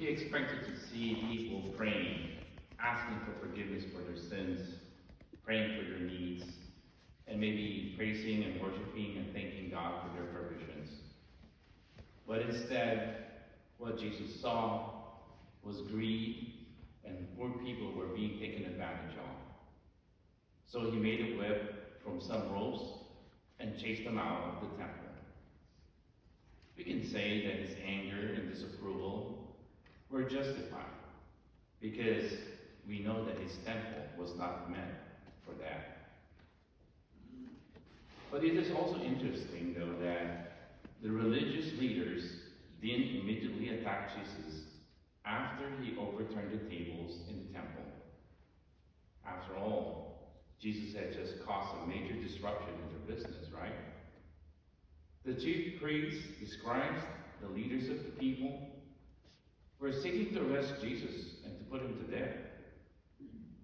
expected to see people praying, asking for forgiveness for their sins, praying for their needs, and maybe praising and worshiping and thanking God for their provisions. But instead, what Jesus saw was greed, and poor people were being taken advantage of. So he made a whip from some ropes and chased them out of the temple. We can say that his anger and disapproval were justified, because we know that his temple was not meant for that. But it is also interesting, though, that the religious leaders didn't immediately attack Jesus after he overturned the tables in the temple. After all, Jesus had just caused a major disruption in their business, right? The chief priests, the scribes, the leaders of the people were seeking to arrest Jesus and to put him to death,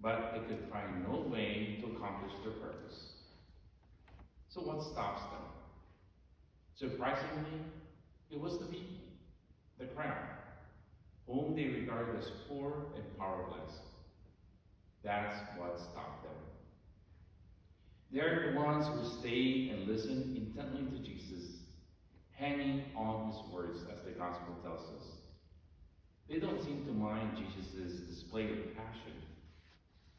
but they could find no way to accomplish their purpose. So what stops them? Surprisingly, it was the people, the crowd, whom they regarded as poor and powerless. That's what stopped them. They're the ones who stayed and listened intently to Jesus, hanging on his words, as the gospel tells us. They don't seem to mind Jesus' display of passion.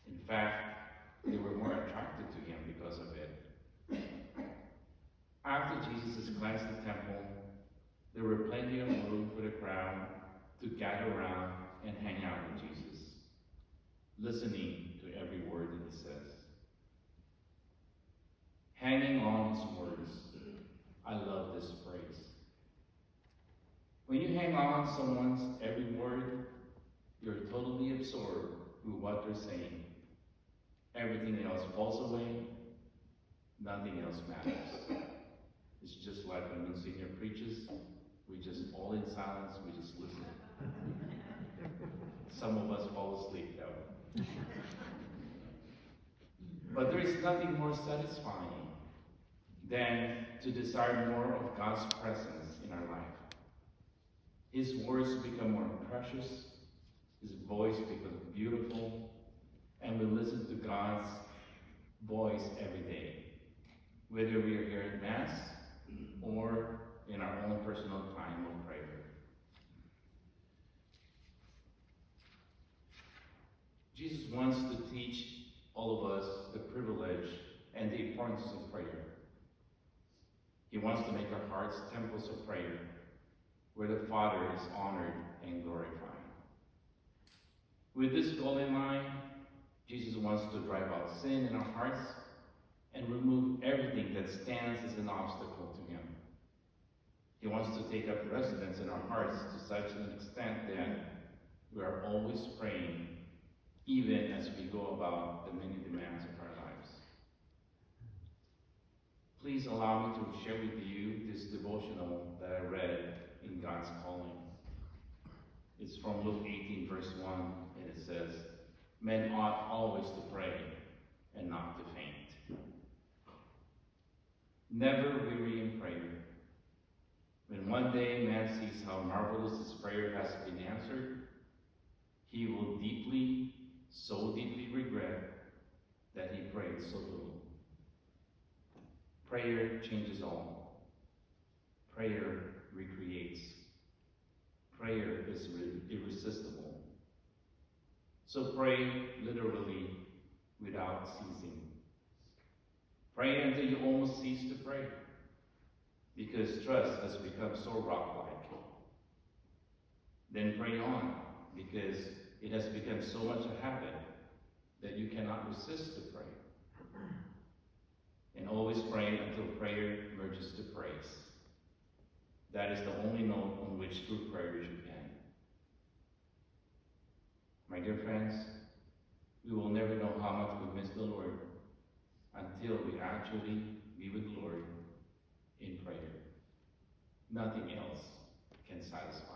In fact, they were more attracted to him because of it. After Jesus cleansed the temple, there were plenty of room for the crowd to gather around and hang out with Jesus, listening to every word that he says. Hanging on his words. I love this phrase. When you hang on someone's every word, you're totally absorbed with what they're saying. Everything else falls away. Nothing else matters. It's just like when Monsignor preaches, we just all in silence, we just listen. Some of us fall asleep though. But there is nothing more satisfying than to desire more of God's presence in our life. His words become more precious, his voice becomes beautiful, and we listen to God's voice every day, whether we are here at Mass or in our own personal time of prayer. Jesus wants to teach all of us the privilege and the importance of prayer. He wants to make our hearts temples of prayer, where the Father is honored and glorified. With this goal in mind, Jesus wants to drive out sin in our hearts and remove everything that stands as an obstacle to him. He wants to take up residence in our hearts to such an extent that we are always praying, even as we go about the many demands of our lives. Please allow me to share with you this devotional that I read in God's Calling. It's from Luke 18, verse 1, and it says, "Men ought always to pray and not to faint." Never weary in prayer. When one day man sees how marvelous his prayer has been answered, he will deeply, so deeply regret that he prayed so little. Prayer changes all. Prayer recreates. Prayer is irresistible. So pray literally without ceasing. Pray until you almost cease to pray, because trust has become so rock-like. Then pray on, because it has become so much a habit that you cannot resist to pray. And always pray until prayer merges to praise. That is the only note on which true prayer should end. My dear friends, we will never know how much we miss the Lord until we actually be with the Lord in prayer. Nothing else can satisfy.